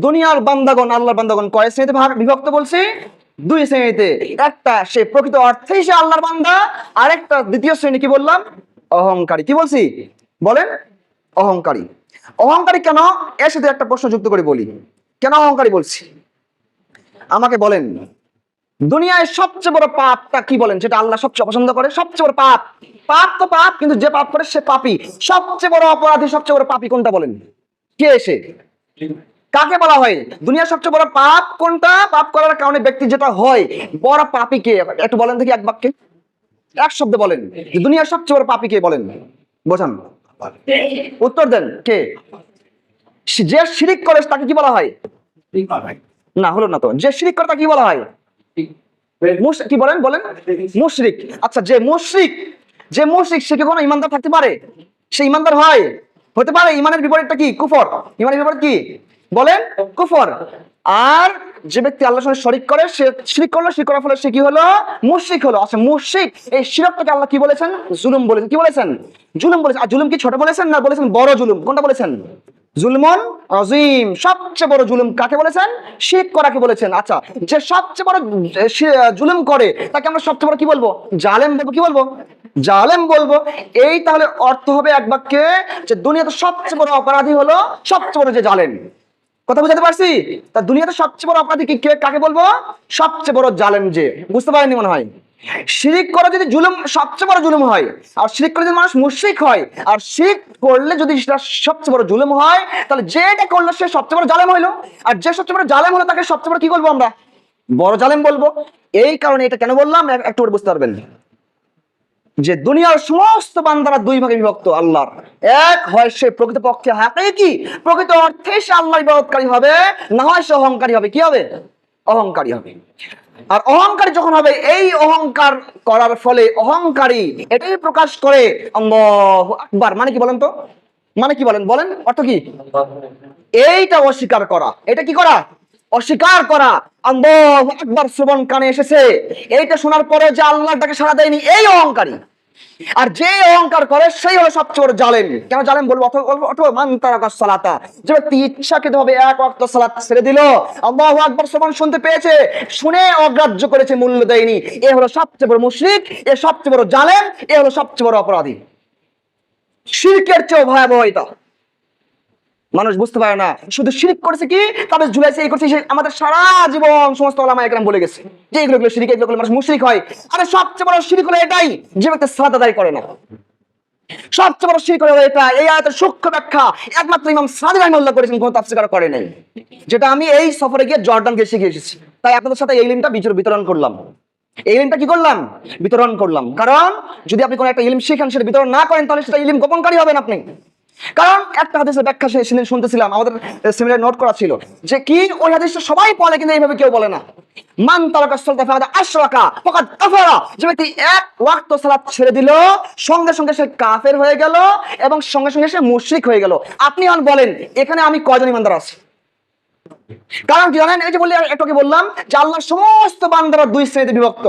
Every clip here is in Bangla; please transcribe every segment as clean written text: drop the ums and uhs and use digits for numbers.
দুনিয়ার বান্দাগণ আল্লাহর বান্দাগণ কয় শ্রেণীতে বিভক্ত বলছি? দুই শ্রেণীতে। একটা সে প্রকৃত অর্থেই সে আল্লাহর বান্দা, আর একটা দ্বিতীয় শ্রেণী কি বললাম? অহংকারী। কি বলছি বলেন? অহংকারী। অহংকারী কেন? এর সাথে একটা প্রশ্ন যুক্ত করে বলি, কেন অহংকারী বলছি আমাকে বলেন। দুনিয়ায় সবচেয়ে বড় পাপটা কি বলেন? যেটা আল্লাহ সবচেয়ে পছন্দ করে, সবচেয়ে বড় পাপ। পাপ তো পাপ, কিন্তু যে পাপ করে সে পাপী। সবচেয়ে বড় অপরাধী, সবচেয়ে বড় পাপী কোনটা বলেন? কে এসে? কাকে বলা হয় দুনিয়ার সবচেয়ে বড় পাপ কোনটা? পাপ করার কারণে ব্যক্তি যেটা হয় বড় পাপী কে? একটু বলেন দেখি, এক বাক্যে, এক শব্দে বলেন দুনিয়ার সবচেয়ে বড় পাপী কে? বলেন, বোঝান, উত্তর দেন। কে? যে শিরিক করে তাকে কি বলা হয়? না, হলো না তো। যে শিরিক করে তাকে কি বলা হয়? কি বলেন? বলেন মুশরিক। আচ্ছা, যে মুশরিক সে কি কোনো ইমানদার থাকতে পারে? সে ইমানদার হয়? হতে পারে? ইমানের বিপরীতটা কি? কুফর। ইমানের বিপরীত কি বলেন? কুফর। আর যে ব্যক্তি আল্লাহর সঙ্গে শরিক করে, সে শিরক করলো, শিরক করার ফলে সে কি হলো? মুশরিক হলো। আচ্ছা, মুশরিক, এই শিরকটাকে আল্লাহ কি বলেছেন? জুলুম বলেছেন। কি বলেছেন? জুলুম বলেছেন। আর জুলুম কি ছোট বলেছেন না বলেছেন বড় জুলুম? কোনটা বলেছেন? জুলমুন আযীম। সবচেয়ে বড় জুলুম কাকে বলেছেন? শিরক করাকে বলেছেন। আচ্ছা, যে সবচেয়ে বড় জুলুম করে তাকে আমরা সবচেয়ে বড় কি বলবো? জালেম বলবো। কি বলবো? জালেম বলবো। এই তাহলে অর্থ হবে এক বাক্যে যে দুনিয়াতে সবচেয়ে বড় অপরাধী হলো সবচেয়ে বড় যে জালেম। কথা বুঝাতে পারছি? তা দুনিয়াতে সবচেয়ে বড় অপরাধী কে? কাকে বলবো? সবচেয়ে বড় জালেম যে। বুঝতে পারেননি মনে হয়? শিরিক করে যদি জুলুম সবচেয়ে বড় জুলুম হয়, আর শিরিক করে যদি মানুষ মুশরিক হয়, আর শিরিক করলে যদি সেটা সবচেয়ে বড় জুলুম হয়, তাহলে যেটা করলো সে সবচেয়ে বড় জালেম হইলো। আর যে সবচেয়ে বড় জালেম হলো তাকে সবচেয়ে বড় কি বলবো? আমরা বড় জালেম বলবো। এই কারণে এটা কেন বললাম একটু বুঝতে পারবেন যে দুনিয়ার সমস্ত বান্দারা দুই ভাগে বিভক্ত আল্লাহর। এক হয় সে প্রকৃতপক্ষে হাকিকি প্রকৃত অর্থে সে আল্লাহর ইবাদতকারী হবে, না হয় সে অহংকারী হবে। কি হবে? অহংকারী হবে। আর অহংকারী যখন হবে, এই অহংকার করার ফলে অহংকারী এটাই প্রকাশ করে আল্লাহু আকবার। মানে কি বলেন তো? মানে কি বলেন? বলেন অর্থ কি? এইটা অস্বীকার করা। এটা কি করা? অস্বীকার করা। আল্লাহু আকবার শ্রবণ কানে এসেছে, এইটা শোনার পরে যে আল্লাহর ডাকে সাড়া দেয়নি, এই অহংকারী। আর যে অহংকার করে সেই হলো সবচেয়ে বড় জালেম। কেন জালেম বলবো? অথবা মান তারাকা সালাতা, যে ব্যক্তি ইচ্ছাকৃতভাবে এক ওয়াক্ত সালাত ছেড়ে দিল, আল্লাহু আকবার শ্রবণ শুনতে পেয়েছে, শুনে অগ্রাহ্য করেছে, মূল্য দেয়নি, এ হলো সবচেয়ে বড় মুশরিক, এ সবচেয়ে বড় জালেম, এ হলো সবচেয়ে বড় অপরাধী। শিরকের চেয়েও ভয়াবহ এটা। মানুষ বুঝতে পারে না, শুধু শিরিক করেছে, কি তবে ঝুলাইছে, এই করছে। আমাদের সারা জীবন সমস্ত ওলামায়ে কেরাম বলে গেছে যে এগুলো শিরিক, এগুলো মানুষ মুশরিক হয়। আরে সবচেয়ে বড় শিরিক হলো এটাই, যে ব্যক্তি সালাত আদায় করে না। সবচেয়ে বড় শিরক হলো এটা। এই আয়াতের সূক্ষ্ম ব্যাখ্যা একমাত্র ইমাম সাদি রাহিমাহুল্লাহ করেছেন, কোনো তাফসীরকার করে নাই। যেটা আমি এই সফরে গিয়ে জর্ডান গিয়ে শিখে এসেছি। তাই আপনাদের সাথে এই ইলমটা বিতরণ করলাম। এই ইলমটা কি করলাম? বিতরণ করলাম। কারণ যদি আপনি কোনো একটা ইলম শিখেন, সেটা বিতরণ না করেন, তাহলে সেটা ইলম গোপনকারী হবেন আপনি। কারণ একটা হাদিসের ব্যাখ্যা সেদিন শুনতেছিলাম, আমাদের সেমিনারে নোট করা ছিল, যে কি ওই হাদিসটা সবাই পড়ে কিন্তু এইভাবে কেউ বলে না। মান তারাকা সালাতা ফাকাদ আশরাকা ফাকাদ কাফারা, যে ব্যক্তি এক ওয়াক্ত সালাত ছেড়ে দিল, সঙ্গে সঙ্গে সে কাফের হয়ে গেল এবং সঙ্গে সঙ্গে সে মুশরিক হয়ে গেল। আপনি এখন বলেন এখানে আমি কয়জন ইমানদার আছি? কারণ কি জানেন? এই যে বললি, একটু বললাম যে আল্লাহর সমস্ত বান্দারা দুই শ্রেণীতে বিভক্ত।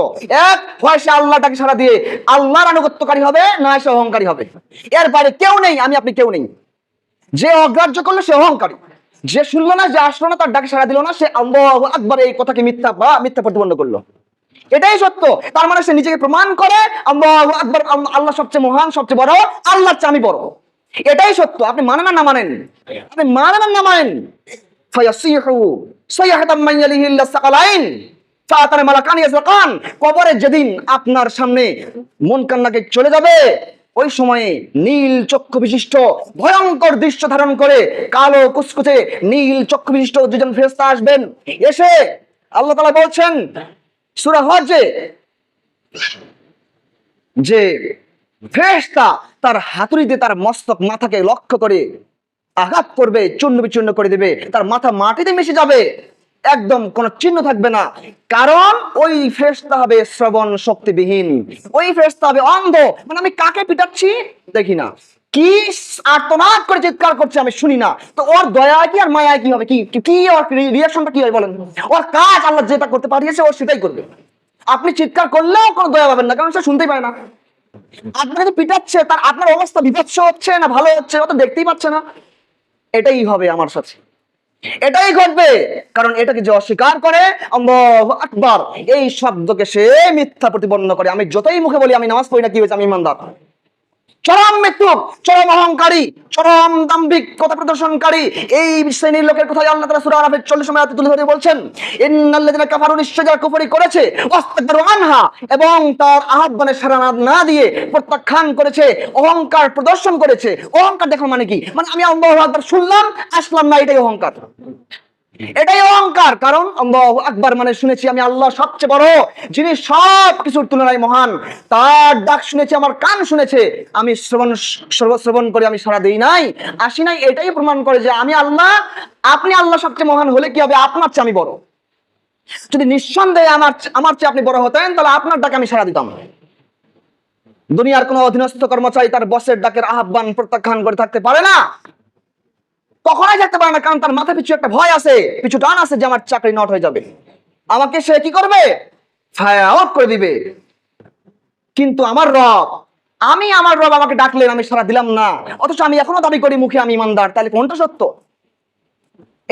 এক হয় সে আল্লাহটাকে সাড়া দিয়ে আল্লাহর আনুগত্যকারী হবে, না সে অহংকারী হবে। এর বাইরে কেউ নেই, আমি আপনি কেউ নেই। যে অগ্রাহ্য করলো সে অহংকারী, যে শুনলো না, যে আসলো না, তার ডাকে সাড়া দিল না, সে আল্লাহু আকবার এই কথাকে মিথ্যা প্রতিপন্ন করলো। এটাই সত্য। তার মানে সে নিজেকে প্রমাণ করে আল্লাহু আকবার, আল্লাহ সবচেয়ে মহান, সবচেয়ে বড়, আল্লাহর চেয়ে আমি বড়। এটাই সত্য। আপনি মানেন না মানেন, আপনি মানেন না মানেন, ফায়াসিহু সাইহাতাম মান ইয়ালিহিল্লা সাকালাইন ফাতার মালাকান ইয়াসকান। কবরে যেদিন আপনার সামনে মুনকার নাকির চলে যাবে, ওই সময়ে নীল চক্ষু বিশিষ্ট ভয়ঙ্কর দৃশ্য ধারণ করে কালো কুচকুচে নীল চক্ষু বিশিষ্ট দুজন ফেরেশতা আসবেন। এসে আল্লাহ তাআলা বলছেন সূরা হজ্জে যে ফেরেশতা তার হাতুড়ি দিয়ে তার মস্তক মাথাকে লক্ষ্য করে আঘাত করবে, চূর্ণ বিচূর্ণ করে দেবে, তার মাথা মাটিতে মিশে যাবে, একদম কোনো চিহ্ন থাকবে না। কারণ ওই ফেরেশতা হবে শ্রবণ শক্তিবিহীন, ওই ফেরেশতা হবে অন্ধ। মানে আমি কাকে পিটাচ্ছি দেখি না, কি আর্তনাদ করে চিৎকার করছে আমি শুনি না, তো ওর দয়া কি আর মায়া কি হবে? কি ওর রিয়াকশনটা কি হয় বলেন? ওর কাজ আল্লাহ যেটা করতে পাঠিয়েছে ও সেটাই করবে। আপনি চিৎকার করলেও কোনো দয়া পাবেন না, কারণ সে শুনতেই পায় না। আপনাকে পিটাচ্ছে, তার আপনার অবস্থা বিভৎস হচ্ছে না ভালো হচ্ছে, ও তো দেখতেই পাচ্ছে না। এটাই হবে আমার সাথে। এটাই ঘটবে, কারণ এটাকে যে অস্বীকার করে আল্লাহু আকবার এই শব্দকে সে মিথ্যা প্রতিপন্ন করে। আমি যতই মুখে বলি আমি নামাজ পড়ি না, কি হয়েছে, আমি ইমানদার। চরম মৃত্যু, চরম অহংকারী, চরম দাম্ভিকতা প্রদর্শনকারী এই শ্রেণীর লোকের কথাই আল্লাহ তাআলা সূরা আরাফের 40 আয়াতে তুলে ধরে বলছেন, ইন্নাল্লাযিনা কাফারু, নিশ্চয় যারা কুফরি করেছে, ওয়াস্তাকবারু আনহা, এবং তার আহ্বানে সাড়া না দিয়ে প্রত্যাখ্যান করেছে, অহংকার প্রদর্শন করেছে। অহংকার দেখো মানে কি, মানে আমি আল্লাহু আকবার শুনলাম আসলাম না, এটাই অহংকার। এটাই অহংকার। কারণ আল্লাহু আকবার মানে শুনেছি আমি আল্লাহ সবচেয়ে বড়, যিনি সব কিছুর তুলনায় মহান, তার ডাক শুনেছি, আমার কান শুনেছে, আমি শ্রবণ করে আমি সাড়া দেই নাই, আসি নাই। এটাই প্রমাণ করে যে আমি আল্লাহ, আপনি আল্লাহ সবচেয়ে মহান হলে কি হবে, আপনার চেয়ে আমি বড়। যদি নিঃসন্দেহে আমার চেয়ে আপনি বড় হতেন, তাহলে আপনার ডাকে আমি সাড়া দিতাম। দুনিয়ার কোন অধীনস্থ কর্মচারী তার বসের ডাকের আহ্বান প্রত্যাখ্যান করে থাকতে পারে না, কখনোই থাকতে পারে না। কারণ তার মাথা পিছু একটা ভয় আছে, পিছু টান আছে যে আমার চাকরি নট হয়ে যাবে, আমাকে সে কি করবে, ফায়ার আউট করে দিবে। কিন্তু আমার রব আমাকে ডাকলেন, আমি সাড়া দিলাম না, অথচ আমি এখনো দাবি করি মুখে আমি ইমানদার, তাহলে কোনটা সত্য?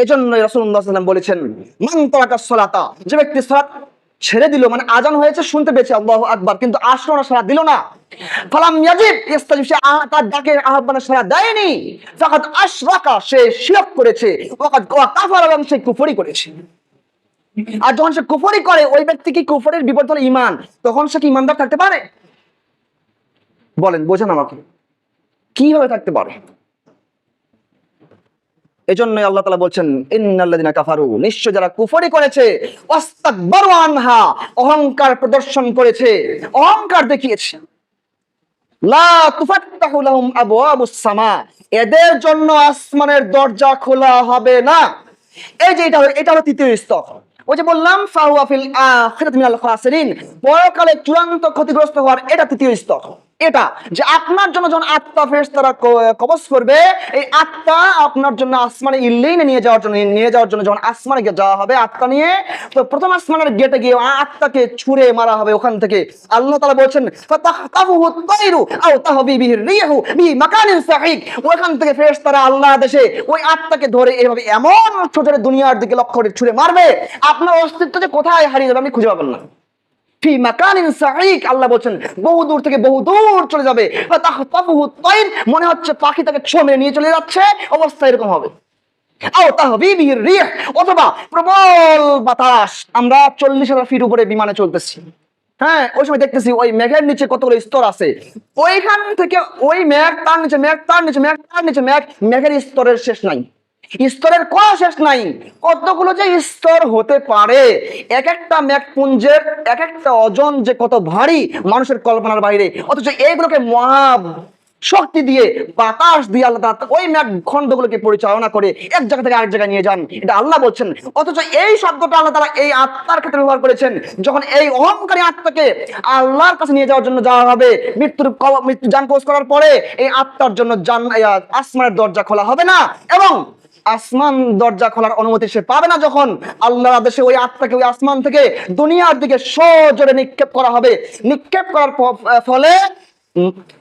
এজন্য রাসূলুল্লাহ সাল্লাল্লাহু আলাইহি ওয়াসাল্লাম বলেছেন, মান তারাকা সালাতা, যে ব্যক্তি সালাত ছেড়ে দিল, মানে আজান হয়েছে শুনতে পেয়েছে আল্লাহু আকবার, কিন্তু আসলো না, সাড়া দিল না, ফালাম ইয়াজিব ইস্তাজিব, সে তার ডাকের আহ্বানে সাড়া দেয়নি, ফাকাদ আশরাকা, সে শিরক করেছে, ওয়াকাদ কাফারা, এবং সে কুফরি করেছে। আর যখন সে কুফরি করে, ওই ব্যক্তি কি কুফরের বিপরীত হলো ঈমান, তখন সে কি ঈমানদার থাকতে পারে? বলেন, বোঝেন আমাকে, কিভাবে থাকতে পারে? এজন্যই আল্লাহ তাআলা বলছেন, ইন্নাল্লাযিনা কাফারু, নিশ্চয় যারা কুফরি করেছে, ওয়াস্তাকবারু আনহা, অহংকার প্রদর্শন করেছে, অহংকার দেখিয়েছে, লা তুফাত্তাহু লাহুম আবওয়াবুস সামা, এদের জন্য আসমানের দরজা খোলা হবে না। এই যে এটা হলো তৃতীয় স্তর। ওই যে বললাম ফাহুয়া ফিল আখিরাতি মিনাল খাসিরিন, পরকালে চূড়ান্ত ক্ষতিগ্রস্ত হওয়ার এটা তৃতীয় স্তর। এটা যে আপনার জন্য যখন আত্মা ফেরেশতারা কবজ করবে, এই আত্মা আপনার জন্য আসমানে ইল্লিনে নিয়ে যাওয়ার জন্য যখন আসমানে যাওয়া হবে আত্মা নিয়ে, তো প্রথম আসমানের গেটে গিয়ে আত্মাকে ছুঁড়ে মারা হবে ওখান থেকে। আল্লাহ তাআলা বলছেন, ফাতাহতাফুহু তায়রু আও তাহবি বিহির রিহু বিমাকানিন সাহিক, ওখান থেকে ফেরেশতারা আল্লাহর আদেশে ওই আত্মাকে ধরে এভাবে এমন ছোটরে দুনিয়ার দিকে লক্ষ্য করে ছুঁড়ে মারবে, আপনার অস্তিত্ব যে কোথায় হারিয়ে যাবে আপনি খুঁজে পাবেন না। ফি মাকানিন সাহিক, আল্লাহ বলছেন বহু দূর থেকে বহু দূর চলে যাবে। ফাতাহতাফুহু তায়র, মনে হচ্ছে পাখি তাকে ছোঁয়া মেরে নিয়ে চলে যাচ্ছে, অবস্থা এরকম হবে। আও তাহবি বিহির রিহ, অথবা প্রবল বাতাস, আমরা 40,000 ফিট উপরে বিমানে চলতেছি, হ্যাঁ, ওই সময় দেখতেছি ওই মেঘের নিচে কতগুলো স্তর আছে, ওইখান থেকে ওই মেঘ তার নিচে, মেঘ তার নিচে, মেঘ তার নিচে, মেঘের স্তরের শেষ নাই, স্তরের কোনো শেষ নাই। কতগুলো যে স্তর হতে পারে, এক একটা মেঘপুঞ্জের এক একটা ওজন যে কত ভারী, মানুষের কল্পনার বাইরে। অথচ এইগুলোকে মহা শক্তি দিয়ে, বাতাস দিয়ে আল্লাহ তাআলা ওই মেঘ খণ্ডগুলোকে পরিচালনা করে এক জায়গা থেকে আরেক জায়গায় নিয়ে যান, এটা আল্লাহ বলছেন। অথচ এই শব্দটা আল্লাহ তাআলা এই আত্মার ক্ষেত্রে ব্যবহার করেছেন, যখন এই অহংকারী আত্মাকে আল্লাহর কাছে নিয়ে যাওয়ার জন্য যাওয়া হবে, মৃত্যু জান কবজ করার পরে এই আত্মার জন্য আসমানের দরজা খোলা হবে না, এবং আসমান দরজা খোলার অনুমতি সে পাবে না। যখন আল্লাহর আদেশে ওই আত্মাকে ওই আসমান থেকে দুনিয়ার দিকে সজোরে নিক্ষেপ করা হবে, নিক্ষেপ করার ফলে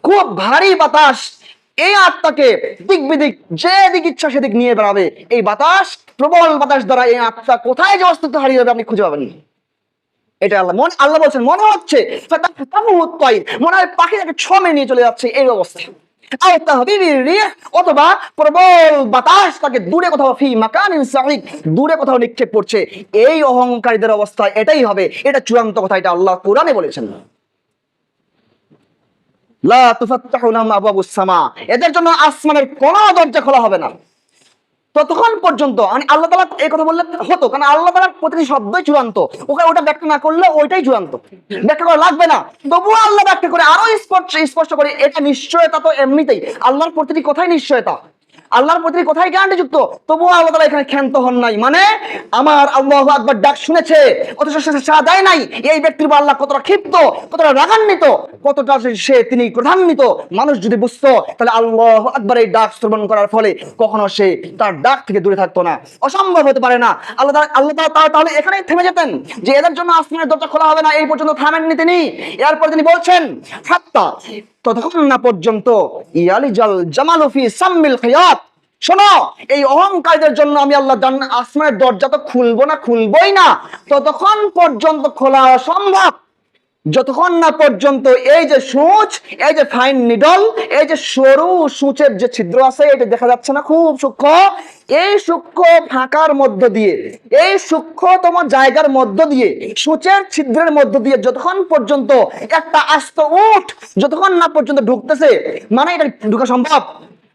খুব ভারী বাতাস এই আত্মাকে দিক বিদিক যেদিক ইচ্ছা সেদিক নিয়ে বেড়াবে। এই বাতাস, প্রবল বাতাস দ্বারা এই আত্মা কোথায় যে অস্তিত্ব হারিয়ে যাবে আপনি খুঁজে পাবেন না। এটা আল্লাহ বলছেন, মনে হচ্ছে মনে হয় পাখি তাকে ছোঁয়া নিয়ে চলে যাচ্ছে, এই অবস্থা। অথবা প্রবল বাতাস তাকে দূরে কোথাও ফি মাকানিন সাহিক, দূরে কোথাও নিক্ষেপ করছে। এই অহংকারীদের অবস্থা এটাই হবে, এটা চূড়ান্ত কথা, এটা আল্লাহ কোরআনে বলেছেন। লা তুফাত্তাহু লাহুম আবওয়াবুস সামা, এদের জন্য আসমানের কোনো দরজা খোলা হবে না ততক্ষণ পর্যন্ত। আল্লাহ তাআলা এই কথা বললে হতো, কারণ আল্লাহ তাআলার প্রতিটি শব্দই চূড়ান্ত, ওটা ব্যাখ্যা না করলে ওইটাই চূড়ান্ত, ব্যাখ্যা করা লাগবে না। তবুও আল্লাহ ব্যাখ্যা করে আরো স্পষ্ট করে, এটা নিশ্চয়তা তো এমনিতেই, আল্লাহর প্রতিটি কথাই নিশ্চয়তা, আল্লাহর প্রতিটি কথাই গ্যারান্টি যুক্ত। তবুও আল্লাহ তাআলা এখানে ক্ষান্ত হন নাই, মানে আমার আল্লাহু আকবার ডাক শুনেছে, অথচ সে সাড়া দেয় নাই। এই ব্যক্তির উপর আল্লাহ কতটা ক্ষিপ্ত, কতটা রাগান্বিত, কতটা তিনি ক্রোধান্বিত, মানুষ যদি বুঝতো তাহলে আল্লাহু আকবার এই ডাক শ্রবণ করার ফলে কখনো সে তার ডাক থেকে দূরে থাকতো না। অসম্ভব হতে পারে না। আল্লাহ তাহলে এখানে থেমে যেতেন যে এদের জন্য আসমানের দরজা খোলা হবে না, এই পর্যন্ত থামেননি তিনি। এরপর তিনি বলছেন, হাত্তা, ততক্ষণ না পর্যন্ত ইয়ালিজাল জামালু ফি সাম্মিল খিয়াত, শোনো, এই অহংকারীদের জন্য আমি আল্লাহ আসমানের দরজা তো খুলবই না, ততক্ষণ পর্যন্ত খোলা অসম্ভব যতক্ষণ না পর্যন্ত এই যে সূচ, এই যে ফাইন নিডল, এই যে সরু সূচের যে ছিদ্র আছে, এটা দেখা যাচ্ছে না খুব সূক্ষ্ম, এই সূক্ষ্ম ফাঁকার মধ্য দিয়ে, এই সূক্ষ্মতম জায়গার মধ্য দিয়ে, সূচের ছিদ্রের মধ্য দিয়ে যতক্ষণ পর্যন্ত একটা আস্ত উট যতক্ষণ না পর্যন্ত ঢুকতেছে, মানে এটা ঢুকা সম্ভব?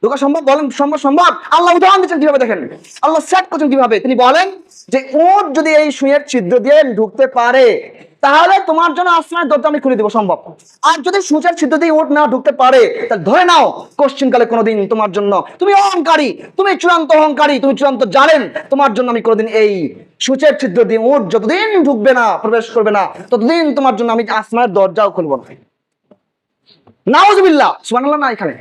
ঢোকা সম্ভব? বলেন সম্ভব? সম্ভব। আল্লাহ উদাহরণ দিচ্ছেন কিভাবে, দেখেন আল্লাহ সেট করছেন কিভাবে। তিনি বলেন যে উট যদি এই সুইয়ের ছিদ্র দিয়ে ঢুকতে পারে, তাহলে তোমার জন্য আসমানের দরজা আমি খুলে দিব, সম্ভব। আর যদি সূচের ছিদ্র দিয়ে উট না ঢুকতে পারে, তাহলে ধরে নাও কোশ্চিন কালে কোনোদিন তোমার জন্য, তুমি অহংকারী, তুমি চূড়ান্ত অহংকারী, তুমি চূড়ান্ত জালেম, তোমার জন্য আমি কোনোদিন এই সূচের ছিদ্র দিয়ে উট যতদিন ঢুকবে না, প্রবেশ করবে না, ততদিন তোমার জন্য আমি আসমানের দরজাও খুলব না। নাউজুবিল্লাহ, সুবহানাল্লাহ। না এখানে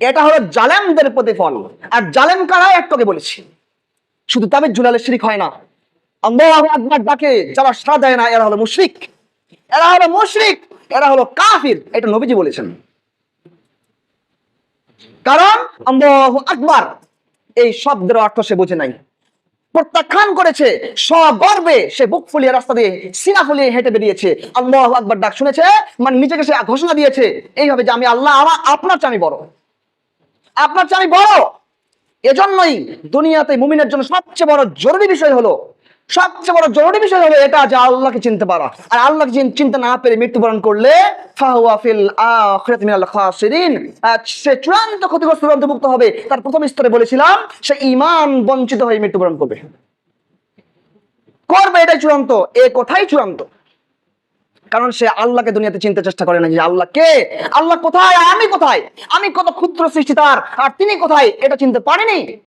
এটা হলো জালেমদের প্রতিফল। আর জালেম কারা একটুকে বলেছি, শুধু তাবিজ ঝুলালে শিরক হয় না, আল্লাহু আকবার ডাকে যারা সাড়া দেয় না, এরা হলো মুশরিক, এরা হলো মুশরিক, এরা হলো কাফির। এটা নবীজি বলেছেন। কারণ আল্লাহু আকবার এই শব্দের অর্থ সে বুঝে নাই, প্রত্যাখ্যান করেছে, সগর্বে সে বুক ফুলিয়ে রাস্তা দিয়ে সিনা ফুলিয়ে হেঁটে বেরিয়েছে। আল্লাহু আকবার ডাক শুনেছে, মানে নিজেকে সে ঘোষণা দিয়েছে এইভাবে যে আমি আল্লাহ, আপনার চেয়ে আমি বড়, আপনার চেয়ে আমি বড়। এজন্যই দুনিয়াতে মুমিনের জন্য সবচেয়ে বড় জরুরি বিষয় হলো এটা যে আল্লাহকে চিনতে পারা। আর আল্লাহকে চিনতে না পেরে মৃত্যুবরণ করলে ফাহুয়া ফিল আখিরাতি মিনাল খাসিরিন, সে চূড়ান্ত ক্ষতিগ্রস্ত, অন্তর্ভুক্ত হবে। তার প্রথম স্তরে বলেছিলাম সে ঈমান বঞ্চিত হয়ে মৃত্যুবরণ করবে, এটাই চূড়ান্ত, এ কথাই চূড়ান্ত। কারণ সে আল্লাহকে দুনিয়াতে চিনতে চেষ্টা করে না, যে আল্লাহ কে, আল্লাহ কোথায়, আমি কোথায়, আমি কত ক্ষুদ্র সৃষ্টি তার, আর তিনি কোথায়, এটা চিনতে পারেনি।